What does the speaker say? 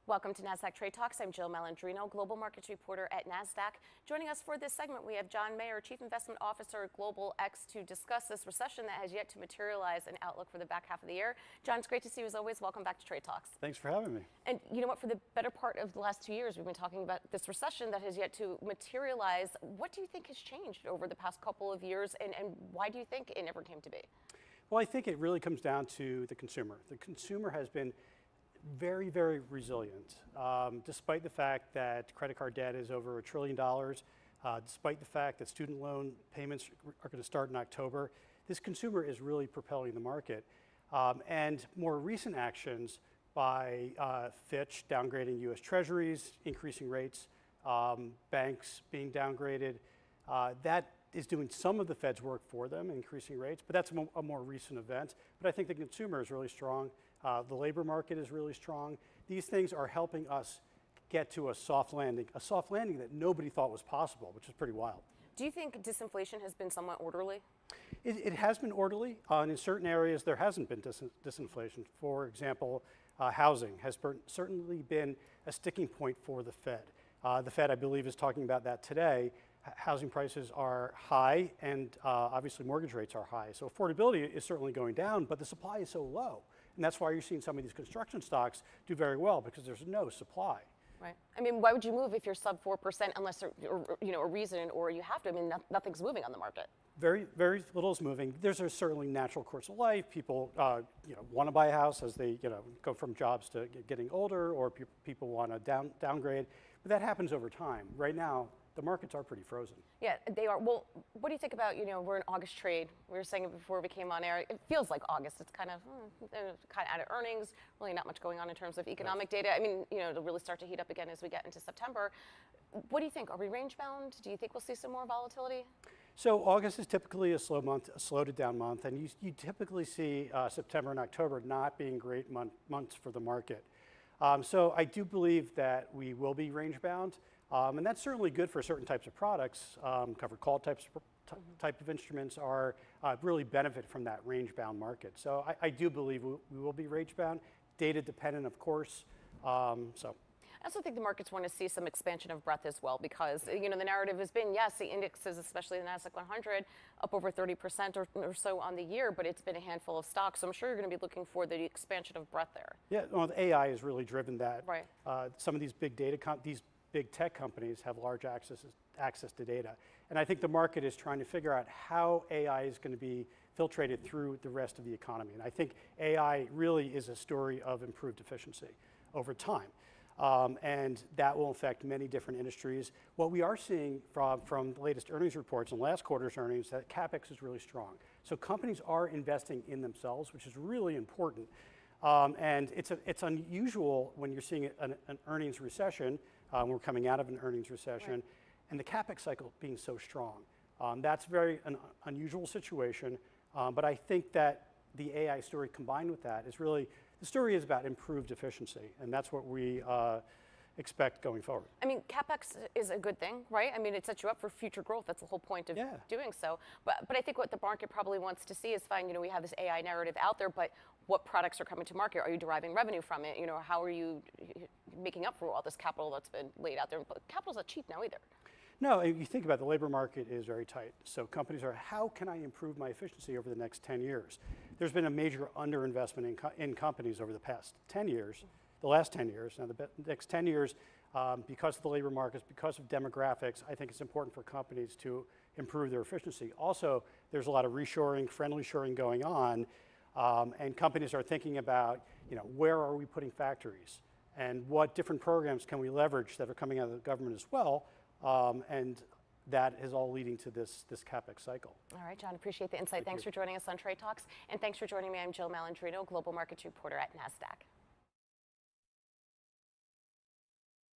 Welcome to Nasdaq Trade Talks. I'm Jill Malandrino, Global Markets Reporter at Nasdaq. Joining us for this segment, we have Jon Maier, Chief Investment Officer at Global X, to discuss this recession that has yet to materialize, an outlook for the back half of the year. John, it's great to see you as always. Welcome back to Trade Talks. Thanks for having me. And you know what? For the better part of the last 2 years, we've been talking about this recession that has yet to materialize. What do you think has changed over the past couple of years, and why do you think it never came to be? Well, I think it really comes down to the consumer. The consumer has been very, very resilient, despite the fact that credit card debt is over $1 trillion, despite the fact that student loan payments are going to start in October. This consumer is really propelling the market. And more recent actions by Fitch downgrading US Treasuries, increasing rates, banks being downgraded, that is doing some of the Fed's work for them, increasing rates, but that's a more recent event. But I think the consumer is really strong. The labor market is really strong. These things are helping us get to a soft landing that nobody thought was possible, which is pretty wild. Do you think disinflation has been somewhat orderly? It has been orderly, and in certain areas there hasn't been disinflation. For example, housing has certainly been a sticking point for the Fed. The Fed, I believe, is talking about that today. Housing prices are high, and obviously mortgage rates are high. So affordability is certainly going down, but the supply is so low. And that's why you're seeing some of these construction stocks do very well, because there's no supply. Right. I mean, why would you move if you're sub 4% unless there's a reason, or you have to? I mean, nothing's moving on the market. Very, very little is moving. There's a certainly natural course of life. People, want to buy a house as they, go from jobs to getting older, or people want to downgrade. But that happens over time. Right now, the markets are pretty frozen. Yeah, they are. Well, what do you think about, we're in August trade. We were saying it before we came on air. It feels like August. It's kind of out of earnings, really not much going on in terms of economic data. I mean, it'll really start to heat up again as we get into September. What do you think? Are we range bound? Do you think we'll see some more volatility? So August is typically a slow month, a slow to down month, and you typically see September and October not being great months for the market. So I do believe that we will be range bound. And that's certainly good for certain types of products. Covered call type of instruments are really benefit from that range bound market. So I do believe we will be range bound, data dependent, of course. I also think the markets want to see some expansion of breadth as well, because the narrative has been, yes, the indexes, especially the Nasdaq 100, up over 30% or so on the year, but it's been a handful of stocks. So I'm sure you're going to be looking for the expansion of breadth there. Yeah, well, the AI has really driven that. Right. Some of these big big tech companies have large access to data. And I think the market is trying to figure out how AI is going to be filtrated through the rest of the economy. And I think AI really is a story of improved efficiency over time. And that will affect many different industries. What we are seeing from the latest earnings reports and last quarter's earnings, that CapEx is really strong. So companies are investing in themselves, which is really important. And it's unusual when you're seeing an earnings recession. We're coming out of an earnings recession, right, and the CapEx cycle being so strong. That's an unusual situation. But I think that the AI story combined with that is really, the story is about improved efficiency, and that's what we expect going forward. I mean, CapEx is a good thing, right? I mean, it sets you up for future growth. That's the whole point of doing so. But I think what the market probably wants to see is, fine, we have this AI narrative out there, but what products are coming to market? Are you deriving revenue from it? How are you making up for all this capital that's been laid out there? But capital's not cheap now either. No, if you think about it, the labor market is very tight. So companies are, how can I improve my efficiency over the next 10 years? There's been a major underinvestment in companies over the past 10 years, the last 10 years. Now the next 10 years, because of the labor markets, because of demographics, I think it's important for companies to improve their efficiency. Also, there's a lot of reshoring, friendly shoring going on, and companies are thinking about, where are we putting factories? And what different programs can we leverage that are coming out of the government as well? And that is all leading to this CapEx cycle. All right, John, appreciate the insight. Thanks for joining us on Trade Talks. And thanks for joining me. I'm Jill Malandrino, Global Markets Reporter at Nasdaq.